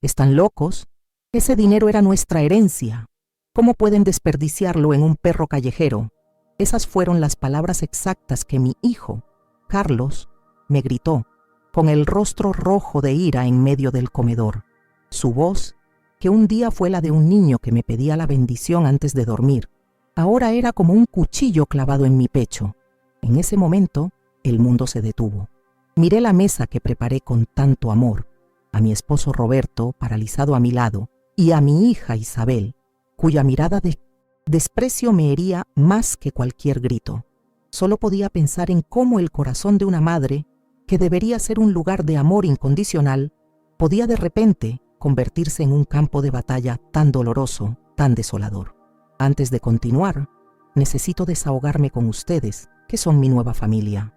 ¿Están locos? Ese dinero era nuestra herencia. ¿Cómo pueden desperdiciarlo en un perro callejero? Esas fueron las palabras exactas que mi hijo, Carlos, me gritó, con el rostro rojo de ira en medio del comedor. Su voz, que un día fue la de un niño que me pedía la bendición antes de dormir, ahora era como un cuchillo clavado en mi pecho. En ese momento, el mundo se detuvo. Miré la mesa que preparé con tanto amor, a mi esposo Roberto, paralizado a mi lado, y a mi hija Isabel, cuya mirada de desprecio me hería más que cualquier grito. Solo podía pensar en cómo el corazón de una madre, que debería ser un lugar de amor incondicional, podía de repente convertirse en un campo de batalla tan doloroso, tan desolador. Antes de continuar, necesito desahogarme con ustedes, que son mi nueva familia.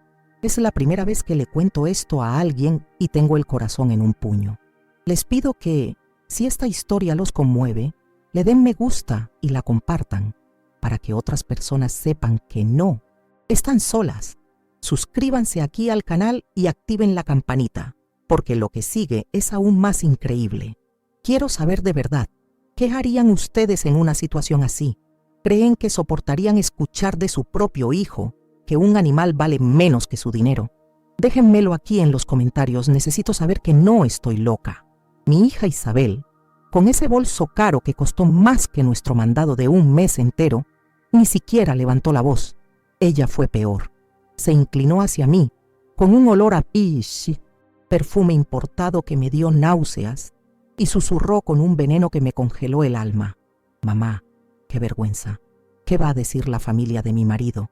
Es la primera vez que le cuento esto a alguien y tengo el corazón en un puño. Les pido que, si esta historia los conmueve, le den me gusta y la compartan, para que otras personas sepan que no están solas. Suscríbanse aquí al canal y activen la campanita, porque lo que sigue es aún más increíble. Quiero saber de verdad, ¿qué harían ustedes en una situación así? ¿Creen que soportarían escuchar de su propio hijo que un animal vale menos que su dinero? Déjenmelo aquí en los comentarios, necesito saber que no estoy loca. Mi hija Isabel, con ese bolso caro que costó más que nuestro mandado de un mes entero, ni siquiera levantó la voz. Ella fue peor. Se inclinó hacia mí, con un olor a pish, perfume importado que me dio náuseas, y susurró con un veneno que me congeló el alma. Mamá, qué vergüenza. ¿Qué va a decir la familia de mi marido?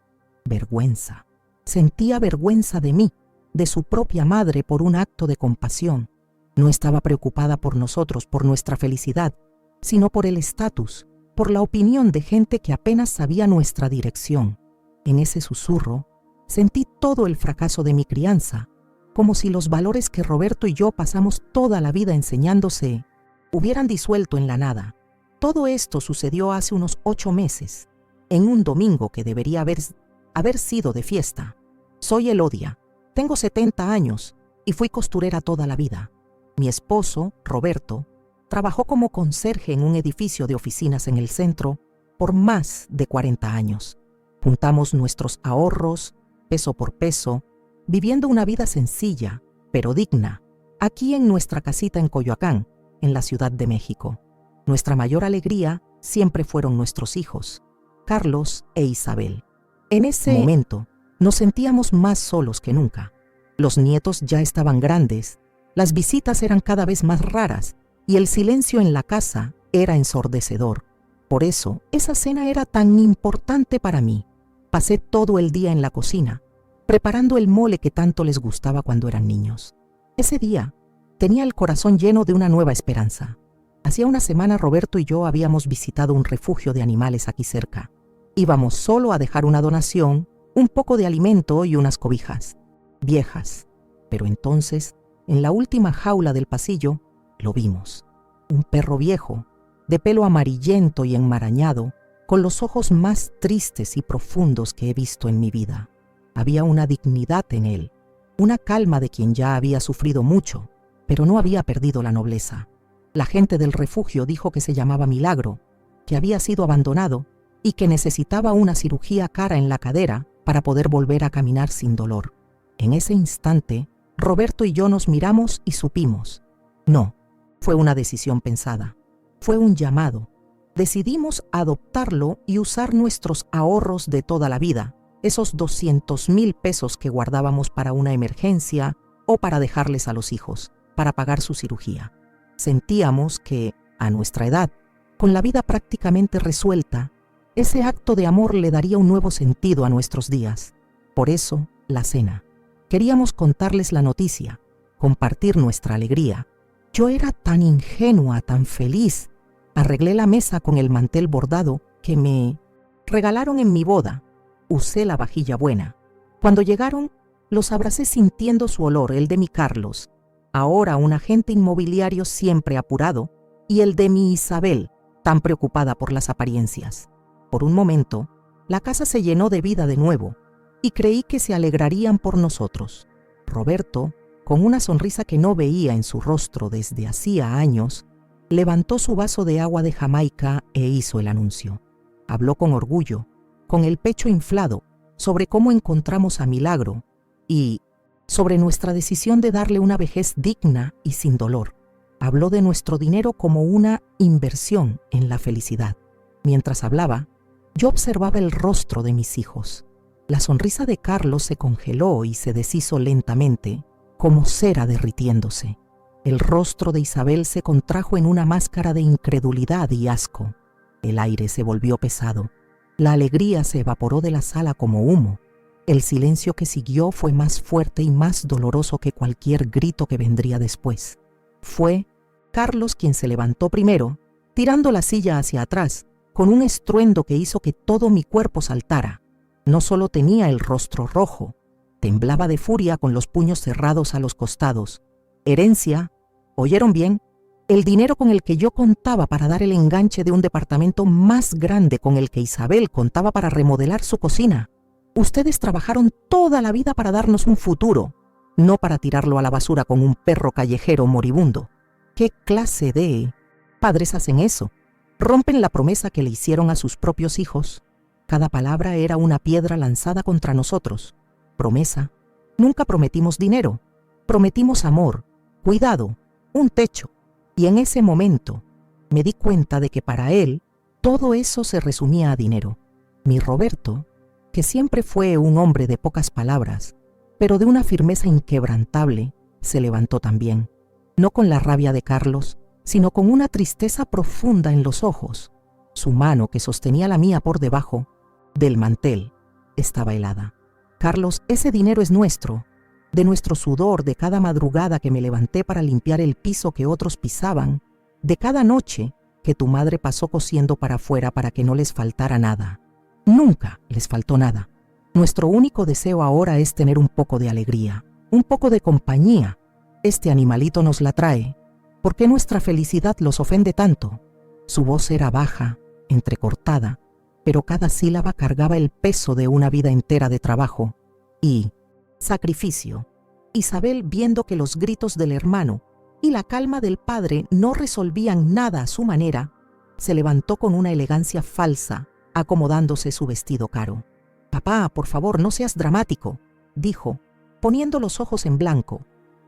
Vergüenza. Sentía vergüenza de mí, de su propia madre, por un acto de compasión. No estaba preocupada por nosotros, por nuestra felicidad, sino por el estatus, por la opinión de gente que apenas sabía nuestra dirección. En ese susurro, sentí todo el fracaso de mi crianza, como si los valores que Roberto y yo pasamos toda la vida enseñándose hubieran disuelto en la nada. Todo esto sucedió hace unos 8 meses, en un domingo que debería haber sido de fiesta. Soy Elodia, tengo 70 años y fui costurera toda la vida. Mi esposo, Roberto, trabajó como conserje en un edificio de oficinas en el centro por más de 40 años. Juntamos nuestros ahorros, peso por peso, viviendo una vida sencilla, pero digna, aquí en nuestra casita en Coyoacán, en la Ciudad de México. Nuestra mayor alegría siempre fueron nuestros hijos, Carlos e Isabel. En ese momento, nos sentíamos más solos que nunca. Los nietos ya estaban grandes, las visitas eran cada vez más raras y el silencio en la casa era ensordecedor. Por eso, esa cena era tan importante para mí. Pasé todo el día en la cocina, preparando el mole que tanto les gustaba cuando eran niños. Ese día, tenía el corazón lleno de una nueva esperanza. Hacía una semana Roberto y yo habíamos visitado un refugio de animales aquí cerca. Íbamos solo a dejar una donación, un poco de alimento y unas cobijas. Viejas. Pero entonces, en la última jaula del pasillo, lo vimos. Un perro viejo, de pelo amarillento y enmarañado, con los ojos más tristes y profundos que he visto en mi vida. Había una dignidad en él, una calma de quien ya había sufrido mucho, pero no había perdido la nobleza. La gente del refugio dijo que se llamaba Milagro, que había sido abandonado y que necesitaba una cirugía cara en la cadera para poder volver a caminar sin dolor. En ese instante, Roberto y yo nos miramos y supimos. No, fue una decisión pensada. Fue un llamado. Decidimos adoptarlo y usar nuestros ahorros de toda la vida, esos 200,000 pesos que guardábamos para una emergencia o para dejarles a los hijos, para pagar su cirugía. Sentíamos que, a nuestra edad, con la vida prácticamente resuelta, ese acto de amor le daría un nuevo sentido a nuestros días. Por eso, la cena. Queríamos contarles la noticia, compartir nuestra alegría. Yo era tan ingenua, tan feliz. Arreglé la mesa con el mantel bordado que me regalaron en mi boda. Usé la vajilla buena. Cuando llegaron, los abracé sintiendo su olor, el de mi Carlos, ahora un agente inmobiliario siempre apurado, y el de mi Isabel, tan preocupada por las apariencias. Por un momento, la casa se llenó de vida de nuevo, y creí que se alegrarían por nosotros. Roberto con una sonrisa que no veía en su rostro desde hacía años, levantó su vaso de agua de Jamaica e hizo el anuncio. Habló con orgullo, con el pecho inflado, sobre cómo encontramos a Milagro y sobre nuestra decisión de darle una vejez digna y sin dolor. Habló de nuestro dinero como una inversión en la felicidad. Mientras hablaba, yo observaba el rostro de mis hijos. La sonrisa de Carlos se congeló y se deshizo lentamente, como cera derritiéndose. El rostro de Isabel se contrajo en una máscara de incredulidad y asco. El aire se volvió pesado. La alegría se evaporó de la sala como humo. El silencio que siguió fue más fuerte y más doloroso que cualquier grito que vendría después. Fue Carlos quien se levantó primero, tirando la silla hacia atrás, con un estruendo que hizo que todo mi cuerpo saltara. No solo tenía el rostro rojo, temblaba de furia con los puños cerrados a los costados. Herencia, ¿oyeron bien? El dinero con el que yo contaba para dar el enganche de un departamento más grande con el que Isabel contaba para remodelar su cocina. Ustedes trabajaron toda la vida para darnos un futuro, no para tirarlo a la basura con un perro callejero moribundo. ¿Qué clase de padres hacen eso? Rompen la promesa que le hicieron a sus propios hijos. Cada palabra era una piedra lanzada contra nosotros. Promesa. Nunca prometimos dinero. Prometimos amor, cuidado, un techo. Y en ese momento me di cuenta de que para él todo eso se resumía a dinero. Mi Roberto, que siempre fue un hombre de pocas palabras, pero de una firmeza inquebrantable, se levantó también. No con la rabia de Carlos, sino con una tristeza profunda en los ojos. Su mano, que sostenía la mía por debajo del mantel, estaba helada. Carlos, ese dinero es nuestro, de nuestro sudor, de cada madrugada que me levanté para limpiar el piso que otros pisaban, de cada noche que tu madre pasó cosiendo para afuera para que no les faltara nada. Nunca les faltó nada. Nuestro único deseo ahora es tener un poco de alegría, un poco de compañía. Este animalito nos la trae. ¿Por qué nuestra felicidad los ofende tanto? Su voz era baja, entrecortada, pero cada sílaba cargaba el peso de una vida entera de trabajo y sacrificio. Isabel, viendo que los gritos del hermano y la calma del padre no resolvían nada a su manera, se levantó con una elegancia falsa, acomodándose su vestido caro. «Papá, por favor, no seas dramático», dijo, poniendo los ojos en blanco.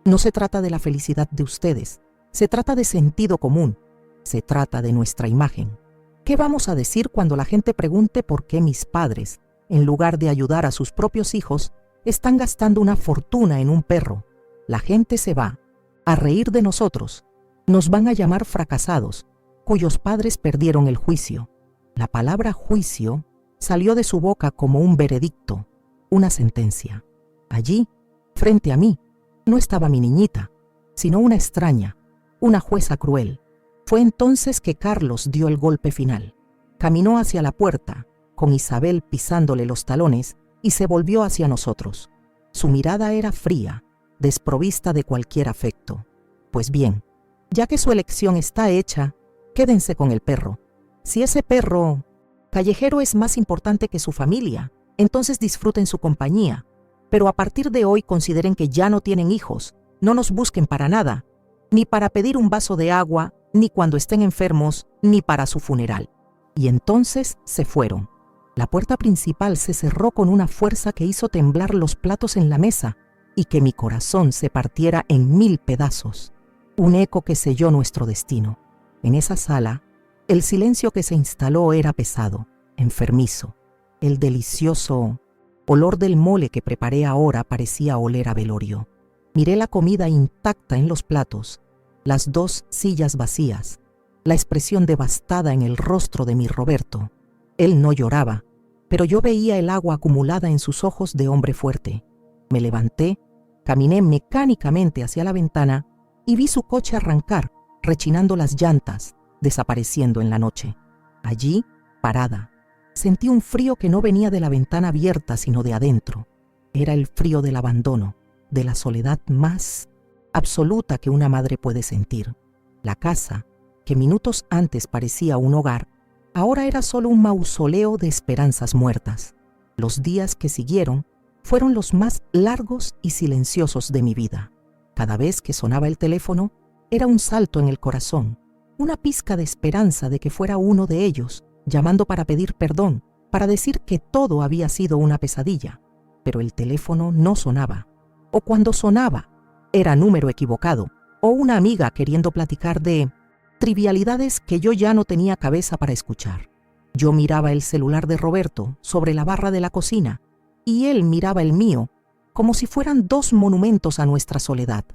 «No se trata de la felicidad de ustedes, se trata de sentido común, se trata de nuestra imagen. ¿Qué vamos a decir cuando la gente pregunte por qué mis padres, en lugar de ayudar a sus propios hijos, están gastando una fortuna en un perro? La gente se va a reír de nosotros. Nos van a llamar fracasados, cuyos padres perdieron el juicio». La palabra juicio salió de su boca como un veredicto, una sentencia. Allí, frente a mí, no estaba mi niñita, sino una extraña, una jueza cruel. Fue entonces que Carlos dio el golpe final. Caminó hacia la puerta, con Isabel pisándole los talones, y se volvió hacia nosotros. Su mirada era fría, desprovista de cualquier afecto. Pues bien, ya que su elección está hecha, quédense con el perro. Si ese perro callejero es más importante que su familia, entonces disfruten su compañía. Pero a partir de hoy consideren que ya no tienen hijos, no nos busquen para nada, ni para pedir un vaso de agua, ni cuando estén enfermos, ni para su funeral. Y entonces se fueron. La puerta principal se cerró con una fuerza que hizo temblar los platos en la mesa y que mi corazón se partiera en 1000 pedazos. Un eco que selló nuestro destino. En esa sala, el silencio que se instaló era pesado, enfermizo. El delicioso olor del mole que preparé ahora parecía oler a velorio. Miré la comida intacta en los platos, las 2 sillas vacías, la expresión devastada en el rostro de mi Roberto. Él no lloraba, pero yo veía el agua acumulada en sus ojos de hombre fuerte. Me levanté, caminé mecánicamente hacia la ventana y vi su coche arrancar, rechinando las llantas, desapareciendo en la noche. Allí, parada, sentí un frío que no venía de la ventana abierta, sino de adentro. Era el frío del abandono, de la soledad más absoluta que una madre puede sentir. La casa, que minutos antes parecía un hogar, ahora era solo un mausoleo de esperanzas muertas. Los días que siguieron fueron los más largos y silenciosos de mi vida. Cada vez que sonaba el teléfono, era un salto en el corazón, una pizca de esperanza de que fuera uno de ellos, llamando para pedir perdón, para decir que todo había sido una pesadilla. Pero el teléfono no sonaba, o cuando sonaba, era número equivocado, o una amiga queriendo platicar de trivialidades que yo ya no tenía cabeza para escuchar. Yo miraba el celular de Roberto sobre la barra de la cocina, y él miraba el mío, como si fueran dos monumentos a nuestra soledad.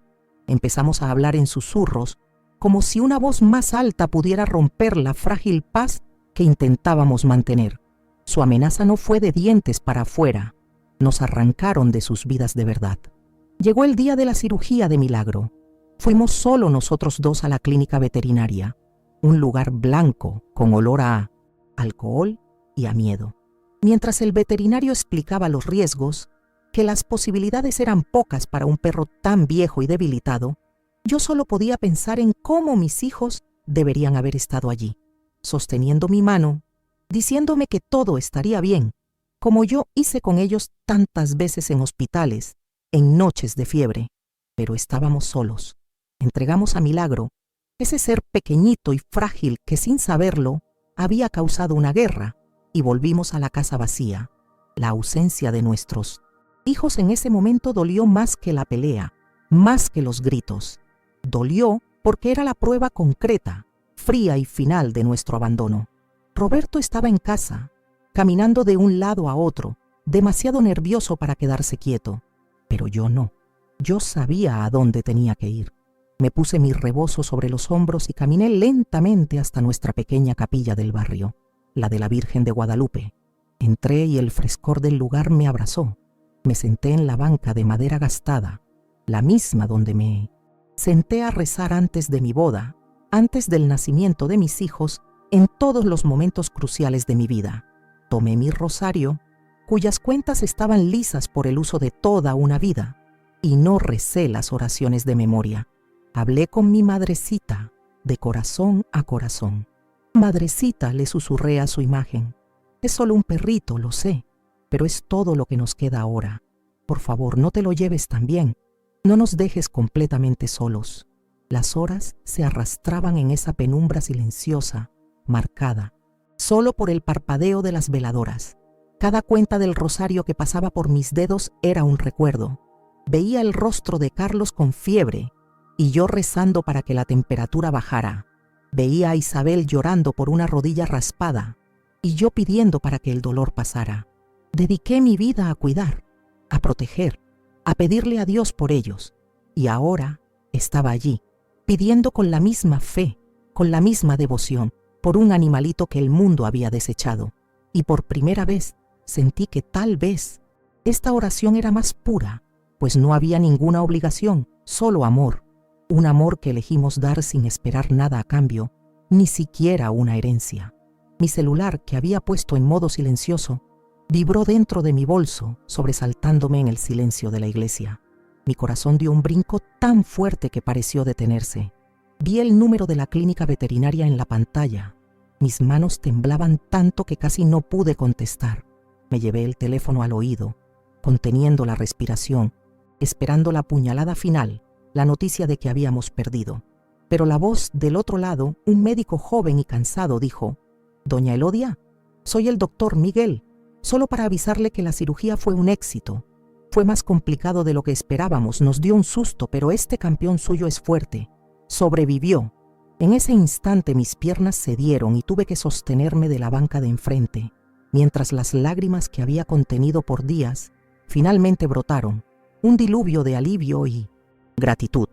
Empezamos a hablar en susurros, como si una voz más alta pudiera romper la frágil paz que intentábamos mantener. Su amenaza no fue de dientes para afuera, nos arrancaron de sus vidas de verdad. Llegó el día de la cirugía de milagro. Fuimos solo nosotros dos a la clínica veterinaria, un lugar blanco con olor a alcohol y a miedo. Mientras el veterinario explicaba los riesgos, que las posibilidades eran pocas para un perro tan viejo y debilitado, yo solo podía pensar en cómo mis hijos deberían haber estado allí, sosteniendo mi mano, diciéndome que todo estaría bien, como yo hice con ellos tantas veces en hospitales, en noches de fiebre. Pero estábamos solos. Entregamos a Milagro, ese ser pequeñito y frágil que sin saberlo había causado una guerra, y volvimos a la casa vacía. La ausencia de nuestros hijos en ese momento dolió más que la pelea, más que los gritos. Dolió porque era la prueba concreta, fría y final de nuestro abandono. Roberto estaba en casa, caminando de un lado a otro, demasiado nervioso para quedarse quieto. Pero yo no. Yo sabía a dónde tenía que ir. Me puse mi rebozo sobre los hombros y caminé lentamente hasta nuestra pequeña capilla del barrio, la de la Virgen de Guadalupe. Entré y el frescor del lugar me abrazó. Me senté en la banca de madera gastada, la misma donde me senté a rezar antes de mi boda, antes del nacimiento de mis hijos, en todos los momentos cruciales de mi vida. Tomé mi rosario, cuyas cuentas estaban lisas por el uso de toda una vida, y no recé las oraciones de memoria. Hablé con mi madrecita, de corazón a corazón. Madrecita, le susurré a su imagen. Es solo un perrito, lo sé, pero es todo lo que nos queda ahora. Por favor, no te lo lleves tan bien. No nos dejes completamente solos. Las horas se arrastraban en esa penumbra silenciosa, marcada, solo por el parpadeo de las veladoras. Cada cuenta del rosario que pasaba por mis dedos era un recuerdo. Veía el rostro de Carlos con fiebre, y yo rezando para que la temperatura bajara. Veía a Isabel llorando por una rodilla raspada, y yo pidiendo para que el dolor pasara. Dediqué mi vida a cuidar, a proteger, a pedirle a Dios por ellos, y ahora estaba allí, pidiendo con la misma fe, con la misma devoción, por un animalito que el mundo había desechado. Y por primera vez sentí que tal vez esta oración era más pura, pues no había ninguna obligación, solo amor, un amor que elegimos dar sin esperar nada a cambio, ni siquiera una herencia. Mi celular, que había puesto en modo silencioso, vibró dentro de mi bolso, sobresaltándome en el silencio de la iglesia. Mi corazón dio un brinco tan fuerte que pareció detenerse. Vi el número de la clínica veterinaria en la pantalla. Mis manos temblaban tanto que casi no pude contestar. Me llevé el teléfono al oído, conteniendo la respiración, esperando la puñalada final, la noticia de que habíamos perdido. Pero la voz del otro lado, un médico joven y cansado, dijo: «Doña Elodia, soy el doctor Miguel, solo para avisarle que la cirugía fue un éxito. Fue más complicado de lo que esperábamos, nos dio un susto, pero este campeón suyo es fuerte. Sobrevivió». En ese instante mis piernas cedieron y tuve que sostenerme de la banca de enfrente, mientras las lágrimas que había contenido por días finalmente brotaron, un diluvio de alivio y gratitud.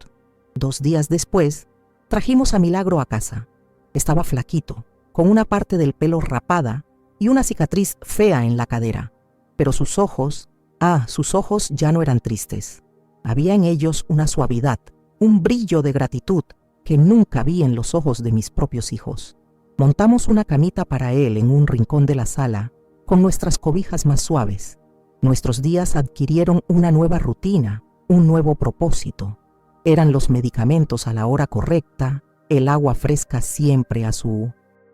2 días después, trajimos a Milagro a casa. Estaba flaquito, con una parte del pelo rapada y una cicatriz fea en la cadera, pero sus ojos ya no eran tristes. Había en ellos una suavidad, un brillo de gratitud que nunca vi en los ojos de mis propios hijos. Montamos una camita para él en un rincón de la sala, con nuestras cobijas más suaves. Nuestros días adquirieron una nueva rutina, un nuevo propósito. Eran los medicamentos a la hora correcta, el agua fresca siempre a su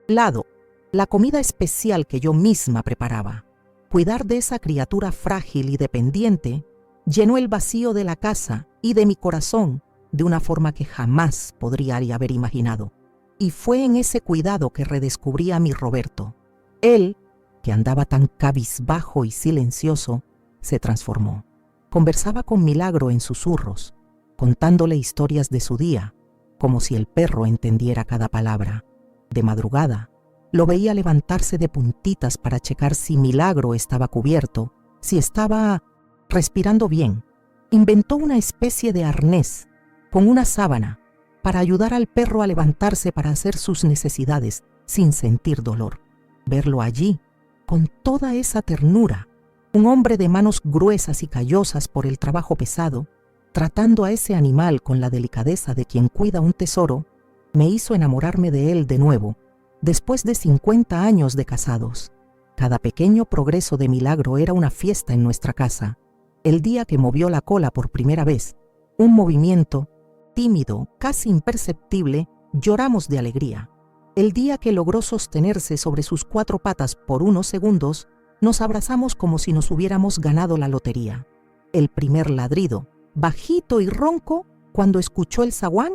lado, la comida especial que yo misma preparaba. Cuidar de esa criatura frágil y dependiente llenó el vacío de la casa y de mi corazón de una forma que jamás podría haber imaginado. Y fue en ese cuidado que redescubrí a mi Roberto. Él, que andaba tan cabizbajo y silencioso, se transformó. Conversaba con Milagro en susurros, contándole historias de su día, como si el perro entendiera cada palabra. De madrugada, lo veía levantarse de puntitas para checar si Milagro estaba cubierto, si estaba respirando bien. Inventó una especie de arnés con una sábana para ayudar al perro a levantarse para hacer sus necesidades sin sentir dolor. Verlo allí, con toda esa ternura, un hombre de manos gruesas y callosas por el trabajo pesado, tratando a ese animal con la delicadeza de quien cuida un tesoro, me hizo enamorarme de él de nuevo, después de 50 años de casados. Cada pequeño progreso de Milagro era una fiesta en nuestra casa. El día que movió la cola por primera vez, un movimiento tímido, casi imperceptible, lloramos de alegría. El día que logró sostenerse sobre sus 4 patas por unos segundos, nos abrazamos como si nos hubiéramos ganado la lotería. El primer ladrido, bajito y ronco, cuando escuchó el zaguán,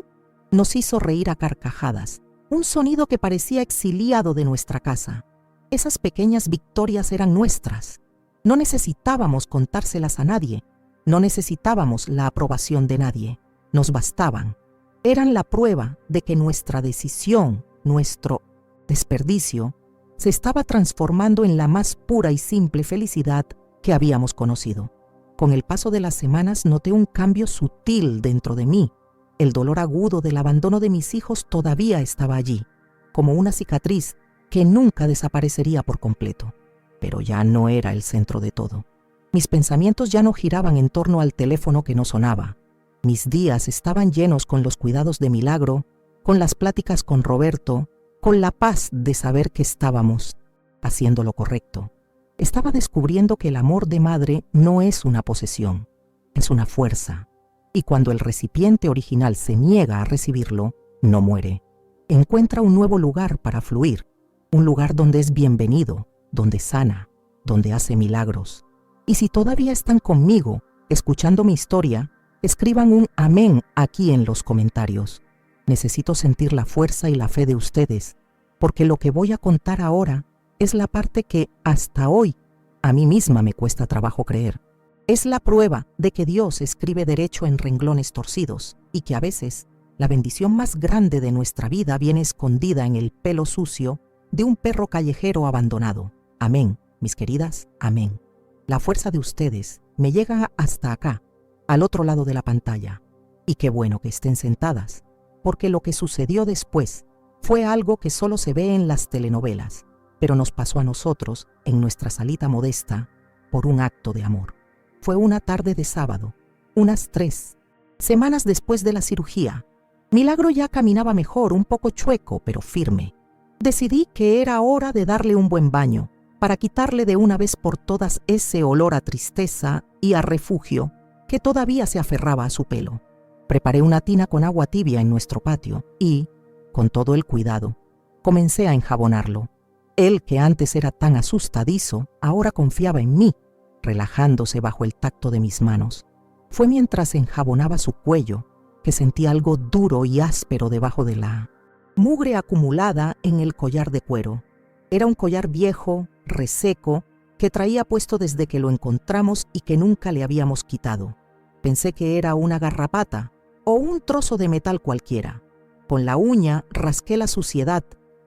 nos hizo reír a carcajadas, un sonido que parecía exiliado de nuestra casa. Esas pequeñas victorias eran nuestras. No necesitábamos contárselas a nadie, no necesitábamos la aprobación de nadie. Nos bastaban. Eran la prueba de que nuestra decisión, nuestro desperdicio, se estaba transformando en la más pura y simple felicidad que habíamos conocido. Con el paso de las semanas noté un cambio sutil dentro de mí. El dolor agudo del abandono de mis hijos todavía estaba allí, como una cicatriz que nunca desaparecería por completo. Pero ya no era el centro de todo. Mis pensamientos ya no giraban en torno al teléfono que no sonaba. Mis días estaban llenos con los cuidados de Milagro, con las pláticas con Roberto, con la paz de saber que estábamos haciendo lo correcto. Estaba descubriendo que el amor de madre no es una posesión, es una fuerza. Y cuando el recipiente original se niega a recibirlo, no muere. Encuentra un nuevo lugar para fluir, un lugar donde es bienvenido, donde sana, donde hace milagros. Y si todavía están conmigo, escuchando mi historia, escriban un amén aquí en los comentarios. Necesito sentir la fuerza y la fe de ustedes, porque lo que voy a contar ahora es la parte que hasta hoy a mí misma me cuesta trabajo creer. Es la prueba de que Dios escribe derecho en renglones torcidos y que a veces la bendición más grande de nuestra vida viene escondida en el pelo sucio de un perro callejero abandonado. Amén, mis queridas, amén. La fuerza de ustedes me llega hasta acá, al otro lado de la pantalla. Y qué bueno que estén sentadas, porque lo que sucedió después fue algo que solo se ve en las telenovelas, pero nos pasó a nosotros, en nuestra salita modesta, por un acto de amor. Fue una tarde de sábado, unas 3 semanas después de la cirugía. Milagro ya caminaba mejor, un poco chueco, pero firme. Decidí que era hora de darle un buen baño, para quitarle de una vez por todas ese olor a tristeza y a refugio que todavía se aferraba a su pelo. Preparé una tina con agua tibia en nuestro patio y, con todo el cuidado, comencé a enjabonarlo. Él, que antes era tan asustadizo, ahora confiaba en mí, relajándose bajo el tacto de mis manos. Fue mientras enjabonaba su cuello que sentí algo duro y áspero debajo de la mugre acumulada en el collar de cuero. Era un collar viejo, reseco, que traía puesto desde que lo encontramos y que nunca le habíamos quitado. Pensé que era una garrapata o un trozo de metal cualquiera. Con la uña rasqué la suciedad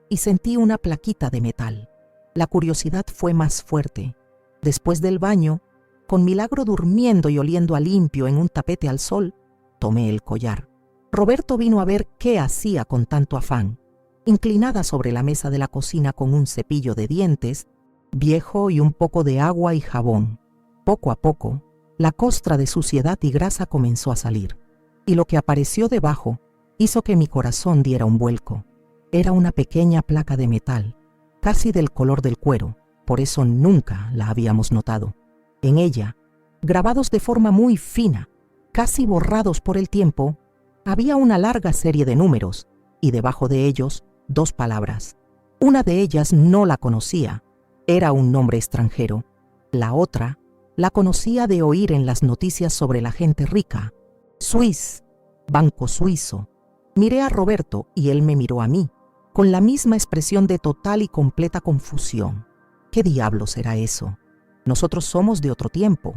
y sentí una plaquita de metal. La curiosidad fue más fuerte. Después del baño, con Milagro durmiendo y oliendo a limpio en un tapete al sol, tomé el collar. Roberto vino a ver qué hacía con tanto afán. Inclinada sobre la mesa de la cocina con un cepillo de dientes, viejo y un poco de agua y jabón. Poco a poco, la costra de suciedad y grasa comenzó a salir, y lo que apareció debajo hizo que mi corazón diera un vuelco. Era una pequeña placa de metal, casi del color del cuero, por eso nunca la habíamos notado. En ella, grabados de forma muy fina, casi borrados por el tiempo, había una larga serie de números, y debajo de ellos 2 palabras. Una de ellas no la conocía, era un nombre extranjero. La otra la conocía de oír en las noticias sobre la gente rica. Swiss, banco suizo. Miré a Roberto y él me miró a mí, con la misma expresión de total y completa confusión. ¿Qué diablos era eso? Nosotros somos de otro tiempo.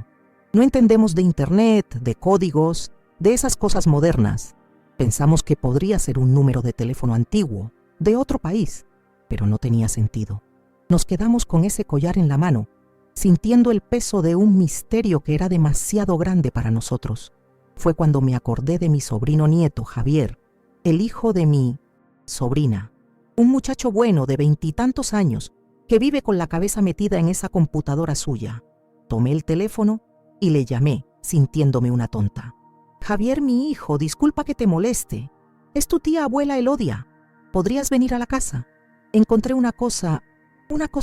No entendemos de internet, de códigos, de esas cosas modernas. Pensamos que podría ser un número de teléfono antiguo, de otro país, pero no tenía sentido. Nos quedamos con ese collar en la mano, sintiendo el peso de un misterio que era demasiado grande para nosotros. Fue cuando me acordé de mi sobrino nieto, Javier, el hijo de mi sobrina, un muchacho bueno de 20 y tantos años que vive con la cabeza metida en esa computadora suya. Tomé el teléfono y le llamé, sintiéndome una tonta. Javier, mi hijo, disculpa que te moleste. Es tu tía abuela Elodia. ¿Podrías venir a la casa? Encontré una cosa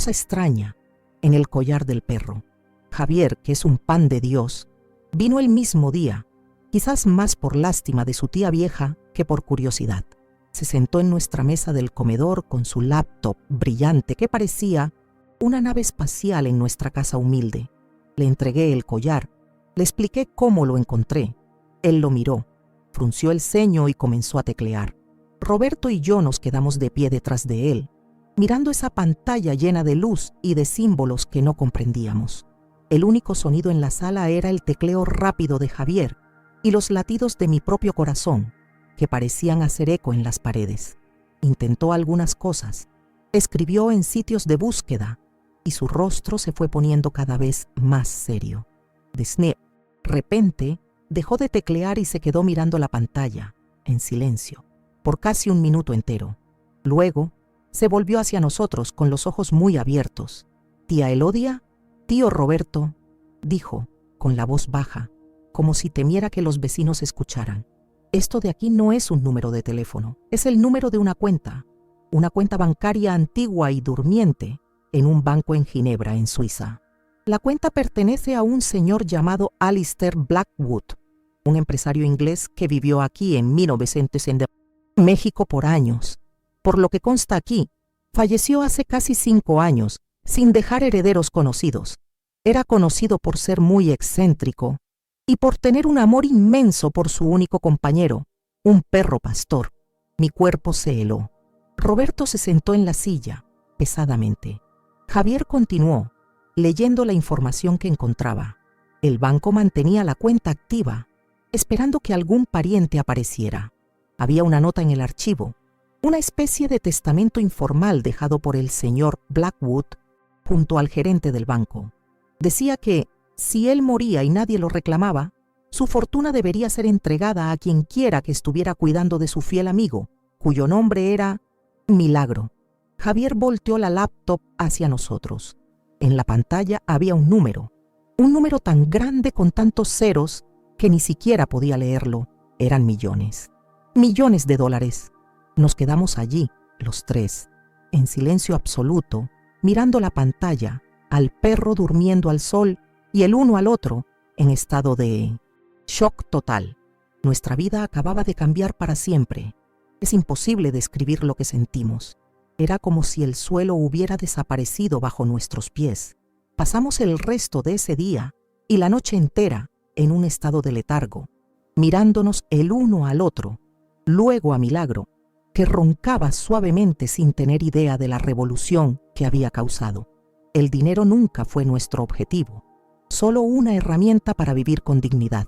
extraña en el collar del perro. Javier, que es un pan de Dios, vino el mismo día, quizás más por lástima de su tía vieja que por curiosidad. Se sentó en nuestra mesa del comedor con su laptop brillante que parecía una nave espacial en nuestra casa humilde. Le entregué el collar, le expliqué cómo lo encontré. Él lo miró, frunció el ceño y comenzó a teclear. Roberto y yo nos quedamos de pie detrás de él, mirando esa pantalla llena de luz y de símbolos que no comprendíamos. El único sonido en la sala era el tecleo rápido de Javier y los latidos de mi propio corazón, que parecían hacer eco en las paredes. Intentó algunas cosas, escribió en sitios de búsqueda y su rostro se fue poniendo cada vez más serio. De repente, dejó de teclear y se quedó mirando la pantalla, en silencio, por casi un minuto entero. Luego, se volvió hacia nosotros con los ojos muy abiertos. «Tía Elodia, tío Roberto», dijo, con la voz baja, como si temiera que los vecinos escucharan. «Esto de aquí no es un número de teléfono, es el número de una cuenta bancaria antigua y durmiente en un banco en Ginebra, en Suiza. La cuenta pertenece a un señor llamado Alistair Blackwood, un empresario inglés que vivió aquí en 1900 en México por años. Por lo que consta aquí, falleció hace casi 5 años, sin dejar herederos conocidos. Era conocido por ser muy excéntrico y por tener un amor inmenso por su único compañero, un perro pastor. Mi cuerpo se heló. Roberto se sentó en la silla, pesadamente. Javier continuó, leyendo la información que encontraba. El banco mantenía la cuenta activa, esperando que algún pariente apareciera. Había una nota en el archivo, una especie de testamento informal dejado por el señor Blackwood junto al gerente del banco. Decía que, si él moría y nadie lo reclamaba, su fortuna debería ser entregada a quien quiera que estuviera cuidando de su fiel amigo, cuyo nombre era Milagro. Javier volteó la laptop hacia nosotros. En la pantalla había un número tan grande con tantos ceros que ni siquiera podía leerlo. Eran millones de dólares. Nos quedamos allí, los tres, en silencio absoluto, mirando la pantalla, al perro durmiendo al sol y el uno al otro en estado de shock total. Nuestra vida acababa de cambiar para siempre. Es imposible describir lo que sentimos. Era como si el suelo hubiera desaparecido bajo nuestros pies. Pasamos el resto de ese día y la noche entera en un estado de letargo, mirándonos el uno al otro, luego a Milagro, que roncaba suavemente sin tener idea de la revolución que había causado. El dinero nunca fue nuestro objetivo, solo una herramienta para vivir con dignidad,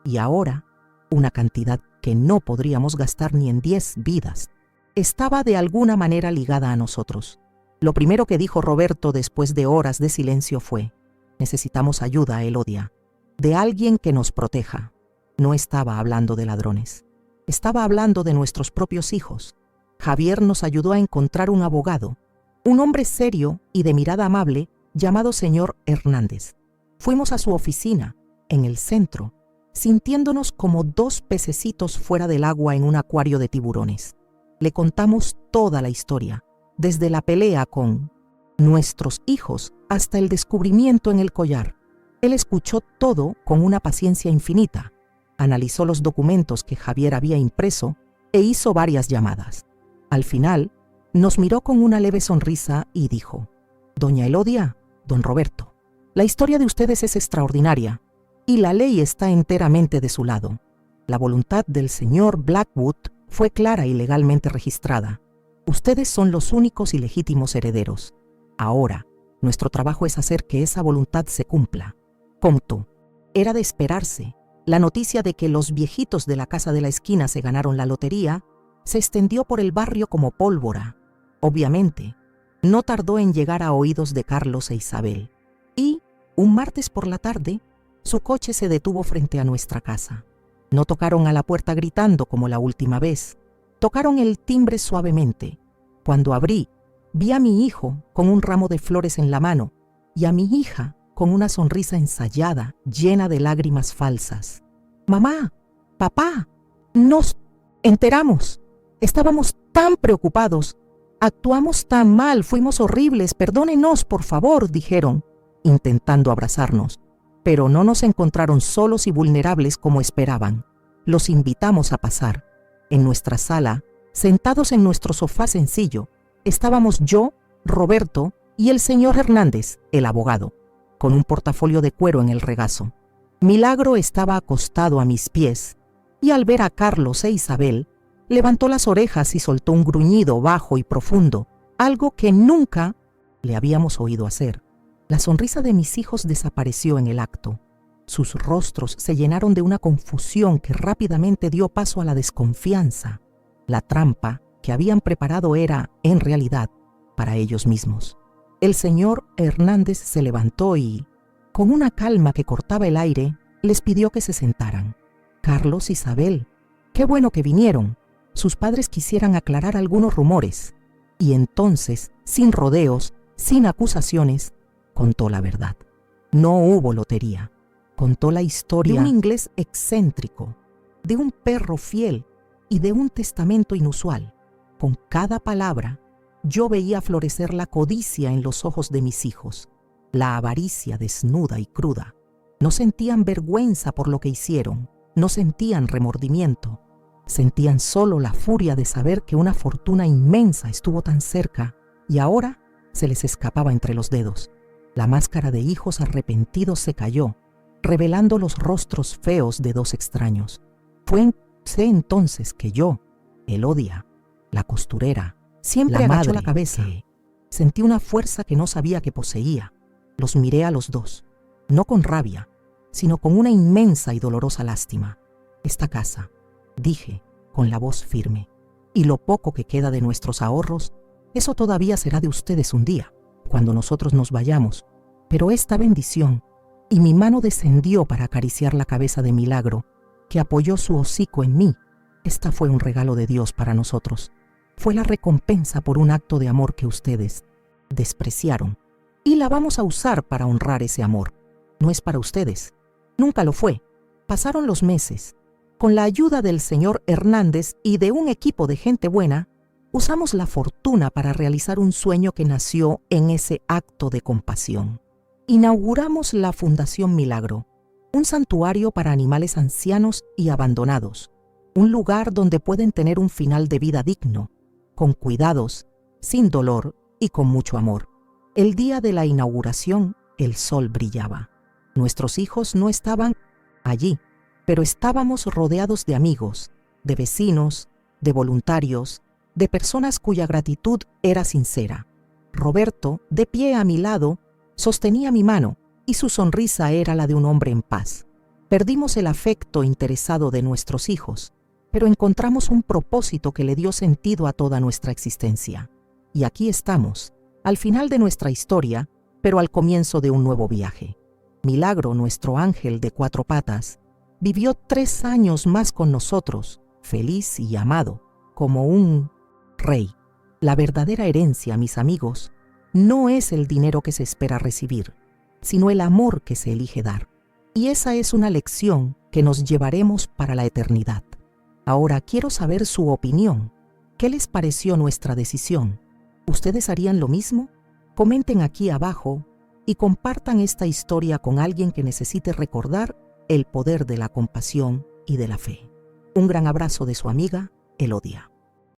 y ahora una cantidad que no podríamos gastar ni en 10 vidas. Estaba de alguna manera ligada a nosotros. Lo primero que dijo Roberto después de horas de silencio fue: «Necesitamos ayuda, Elodia, de alguien que nos proteja». No estaba hablando de ladrones. Estaba hablando de nuestros propios hijos. Javier nos ayudó a encontrar un abogado, un hombre serio y de mirada amable llamado señor Hernández. Fuimos a su oficina, en el centro, sintiéndonos como 2 pececitos fuera del agua en un acuario de tiburones. Le contamos toda la historia, desde la pelea con nuestros hijos hasta el descubrimiento en el collar. Él escuchó todo con una paciencia infinita, analizó los documentos que Javier había impreso e hizo varias llamadas. Al final, nos miró con una leve sonrisa y dijo: «Doña Elodia, don Roberto, la historia de ustedes es extraordinaria y la ley está enteramente de su lado. La voluntad del señor Blackwood fue clara y legalmente registrada. Ustedes son los únicos y legítimos herederos. Ahora, nuestro trabajo es hacer que esa voluntad se cumpla. Compto. Era de esperarse. La noticia de que los viejitos de la casa de la esquina se ganaron la lotería se extendió por el barrio como pólvora. Obviamente, no tardó en llegar a oídos de Carlos e Isabel. Y, un martes por la tarde, su coche se detuvo frente a nuestra casa. No tocaron a la puerta gritando como la última vez. Tocaron el timbre suavemente. Cuando abrí, vi a mi hijo con un ramo de flores en la mano y a mi hija con una sonrisa ensayada, llena de lágrimas falsas. «Mamá, papá, nos enteramos. Estábamos tan preocupados. Actuamos tan mal, fuimos horribles. Perdónenos, por favor», dijeron, intentando abrazarnos. Pero no nos encontraron solos y vulnerables como esperaban. Los invitamos a pasar. En nuestra sala, sentados en nuestro sofá sencillo, estábamos yo, Roberto y el señor Hernández, el abogado, con un portafolio de cuero en el regazo. Milagro estaba acostado a mis pies y al ver a Carlos e Isabel, levantó las orejas y soltó un gruñido bajo y profundo, algo que nunca le habíamos oído hacer. La sonrisa de mis hijos desapareció en el acto. Sus rostros se llenaron de una confusión que rápidamente dio paso a la desconfianza. La trampa que habían preparado era, en realidad, para ellos mismos. El señor Hernández se levantó y, con una calma que cortaba el aire, les pidió que se sentaran. «Carlos, Isabel, qué bueno que vinieron. Sus padres quisieran aclarar algunos rumores». Y entonces, sin rodeos, sin acusaciones, contó la verdad. No hubo lotería. Contó la historia de un inglés excéntrico, de un perro fiel y de un testamento inusual. Con cada palabra, yo veía florecer la codicia en los ojos de mis hijos, la avaricia desnuda y cruda. No sentían vergüenza por lo que hicieron, no sentían remordimiento, sentían solo la furia de saber que una fortuna inmensa estuvo tan cerca y ahora se les escapaba entre los dedos. La máscara de hijos arrepentidos se cayó, revelando los rostros feos de dos extraños. Fue entonces que yo, Elodia, la costurera, siempre agachó la cabeza. Sentí una fuerza que no sabía que poseía. Los miré a los dos, no con rabia, sino con una inmensa y dolorosa lástima. «Esta casa», dije con la voz firme, «y lo poco que queda de nuestros ahorros, eso todavía será de ustedes un día, cuando nosotros nos vayamos. Pero esta bendición», y mi mano descendió para acariciar la cabeza de Milagro, que apoyó su hocico en mí. «Esta fue un regalo de Dios para nosotros. Fue la recompensa por un acto de amor que ustedes despreciaron. Y la vamos a usar para honrar ese amor. No es para ustedes. Nunca lo fue». Pasaron los meses. Con la ayuda del señor Hernández y de un equipo de gente buena, usamos la fortuna para realizar un sueño que nació en ese acto de compasión. Inauguramos la Fundación Milagro, un santuario para animales ancianos y abandonados, un lugar donde pueden tener un final de vida digno, con cuidados, sin dolor y con mucho amor. El día de la inauguración, el sol brillaba. Nuestros hijos no estaban allí, pero estábamos rodeados de amigos, de vecinos, de voluntarios, de personas cuya gratitud era sincera. Roberto, de pie a mi lado, sostenía mi mano y su sonrisa era la de un hombre en paz. Perdimos el afecto interesado de nuestros hijos, pero encontramos un propósito que le dio sentido a toda nuestra existencia. Y aquí estamos, al final de nuestra historia, pero al comienzo de un nuevo viaje. Milagro, nuestro ángel de 4 patas, vivió 3 años más con nosotros, feliz y amado, como un rey. La verdadera herencia, mis amigos, no es el dinero que se espera recibir, sino el amor que se elige dar. Y esa es una lección que nos llevaremos para la eternidad. Ahora quiero saber su opinión. ¿Qué les pareció nuestra decisión? ¿Ustedes harían lo mismo? Comenten aquí abajo y compartan esta historia con alguien que necesite recordar el poder de la compasión y de la fe. Un gran abrazo de su amiga, Elodia.